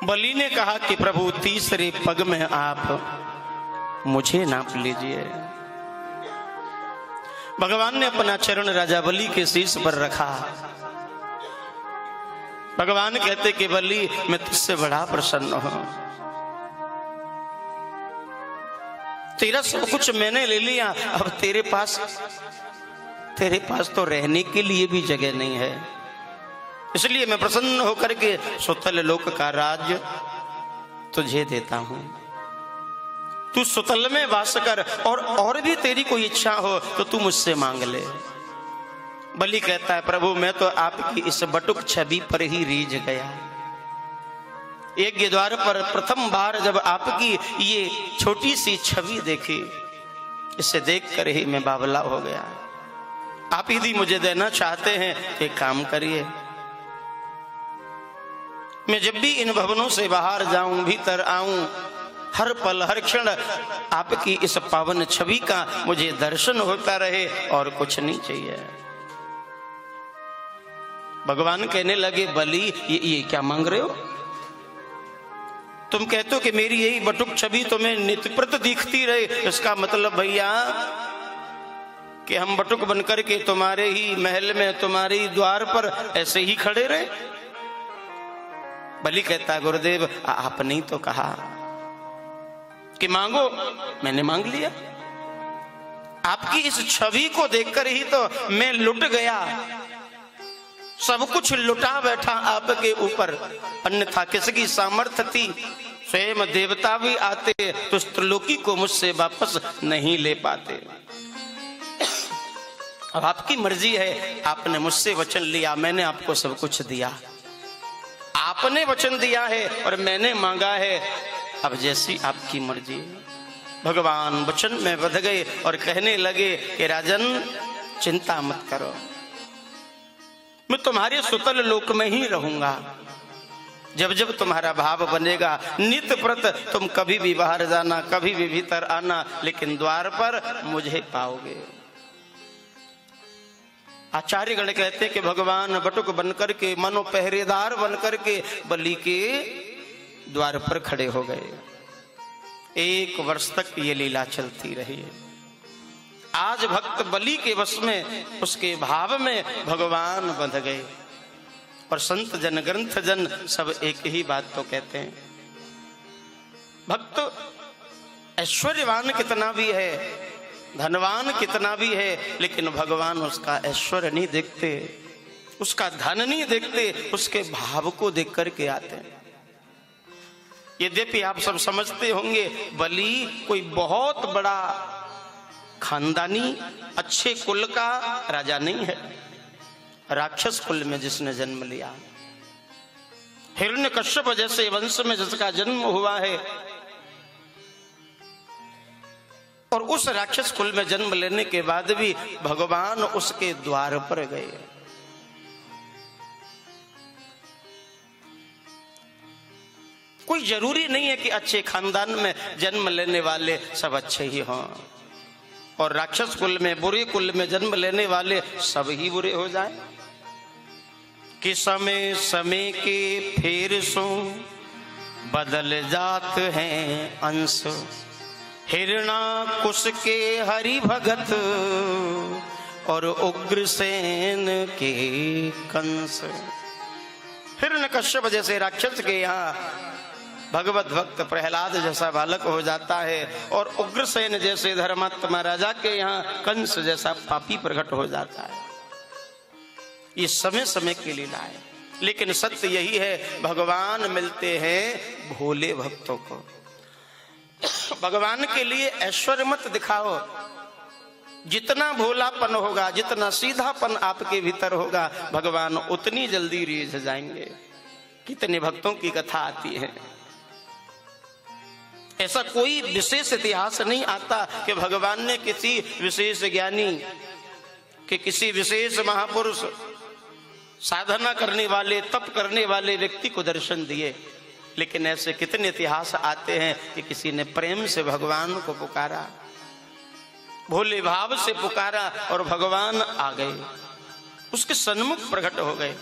बलि ने कहा कि प्रभु तीसरे पग में आप मुझे नाप लीजिए। भगवान ने अपना चरण राजा बलि के शीश पर रखा। भगवान कहते कि बलि मैं तुझसे बड़ा प्रसन्न हूं, तेरा सब कुछ मैंने ले लिया, अब तेरे पास तो रहने के लिए भी जगह नहीं है, इसलिए मैं प्रसन्न होकर के सुतल लोक का राज्य तुझे देता हूं। तू सुतल में वास कर, और भी तेरी कोई इच्छा हो तो तू मुझसे मांग ले। बलि कहता है प्रभु मैं तो आपकी इस बटुक छवि पर ही रीझ गया। एक द्वार पर प्रथम बार जब आपकी ये छोटी सी छवि देखी, इसे देखकर ही मैं बावला हो गया। आप यदि मुझे देना चाहते हैं तो एक काम करिए, मैं जब भी इन भवनों से बाहर जाऊं, भीतर आऊं, हर पल हर क्षण आपकी इस पावन छवि का मुझे दर्शन होता रहे, और कुछ नहीं चाहिए। भगवान कहने लगे बलि ये क्या मांग रहे हो? तुम कहते हो कि मेरी यही बटुक छवि तुम्हें नित्यप्रत दिखती रहे, इसका मतलब भैया कि हम बटुक बनकर के तुम्हारे ही महल में, तुम्हारे ही द्वार पर ऐसे ही खड़े रहे? बलि कहता गुरुदेव आपने ही तो कहा कि मांगो, मैंने मांग लिया। आपकी इस छवि को देखकर ही तो मैं लुट गया, सब कुछ लुटा बैठा आपके ऊपर, अन्यथा किसकी सामर्थ्य थी? स्वयं देवता भी आते तो उस त्रिलोकी को मुझसे वापस नहीं ले पाते। अब आपकी मर्जी है, आपने मुझसे वचन लिया, मैंने आपको सब कुछ दिया। आपने वचन दिया है और मैंने मांगा है, अब जैसी आपकी मर्जी। भगवान वचन में बंध गए और कहने लगे कि राजन चिंता मत करो, मैं तुम्हारे सुतल लोक में ही रहूंगा। जब जब तुम्हारा भाव बनेगा नित्य प्रत तुम कभी भी बाहर जाना, कभी भी भीतर आना, लेकिन द्वार पर मुझे पाओगे। आचार्य गण कहते हैं कि भगवान बटुक बनकर के, मानो पहरेदार बनकर के बलि के द्वार पर खड़े हो गए। 1 वर्ष तक ये लीला चलती रही। आज भक्त बलि के वश में, उसके भाव में भगवान बंध गए। और संत जन, ग्रंथ जन सब एक ही बात तो कहते हैं, भक्त ऐश्वर्यवान कितना भी है, धनवान कितना भी है, लेकिन भगवान उसका ऐश्वर्य नहीं देखते, उसका धन नहीं देखते, उसके भाव को देख करके आते हैं। यद्यपि आप सब समझते होंगे बलि कोई बहुत बड़ा खानदानी अच्छे कुल का राजा नहीं है, राक्षस कुल में जिसने जन्म लिया, हिरण्यकश्यप जैसे वंश में जिसका जन्म हुआ है, और उस राक्षस कुल में जन्म लेने के बाद भी भगवान उसके द्वार पर गए। कोई जरूरी नहीं है कि अच्छे खानदान में जन्म लेने वाले सब अच्छे ही हों, और राक्षस कुल में, बुरे कुल में जन्म लेने वाले सब ही बुरे हो जाए। कि समय समय के फेर सो बदल जात हैं अंश, हिरणाकुश के हरि भगत और उग्रसेन के कंस। हिरण्यकश्यप जैसे राक्षस के यहाँ भगवत भक्त प्रहलाद जैसा बालक हो जाता है, और उग्रसेन जैसे धर्मात्मा राजा के यहाँ कंस जैसा पापी प्रकट हो जाता है। ये समय समय की लीला है, लेकिन सत्य यही है, भगवान मिलते हैं भोले भक्तों को। भगवान के लिए ऐश्वर्य मत दिखाओ, जितना भोलापन होगा, जितना सीधापन आपके भीतर होगा, भगवान उतनी जल्दी रीझ जाएंगे। कितने भक्तों की कथा आती है, ऐसा कोई विशेष इतिहास नहीं आता कि भगवान ने किसी विशेष ज्ञानी, कि किसी विशेष महापुरुष, साधना करने वाले, तप करने वाले व्यक्ति को दर्शन दिए। लेकिन ऐसे कितने इतिहास आते हैं कि किसी ने प्रेम से भगवान को पुकारा, भोले भाव से पुकारा, और भगवान आ गए, उसके सन्मुख प्रकट हो गए।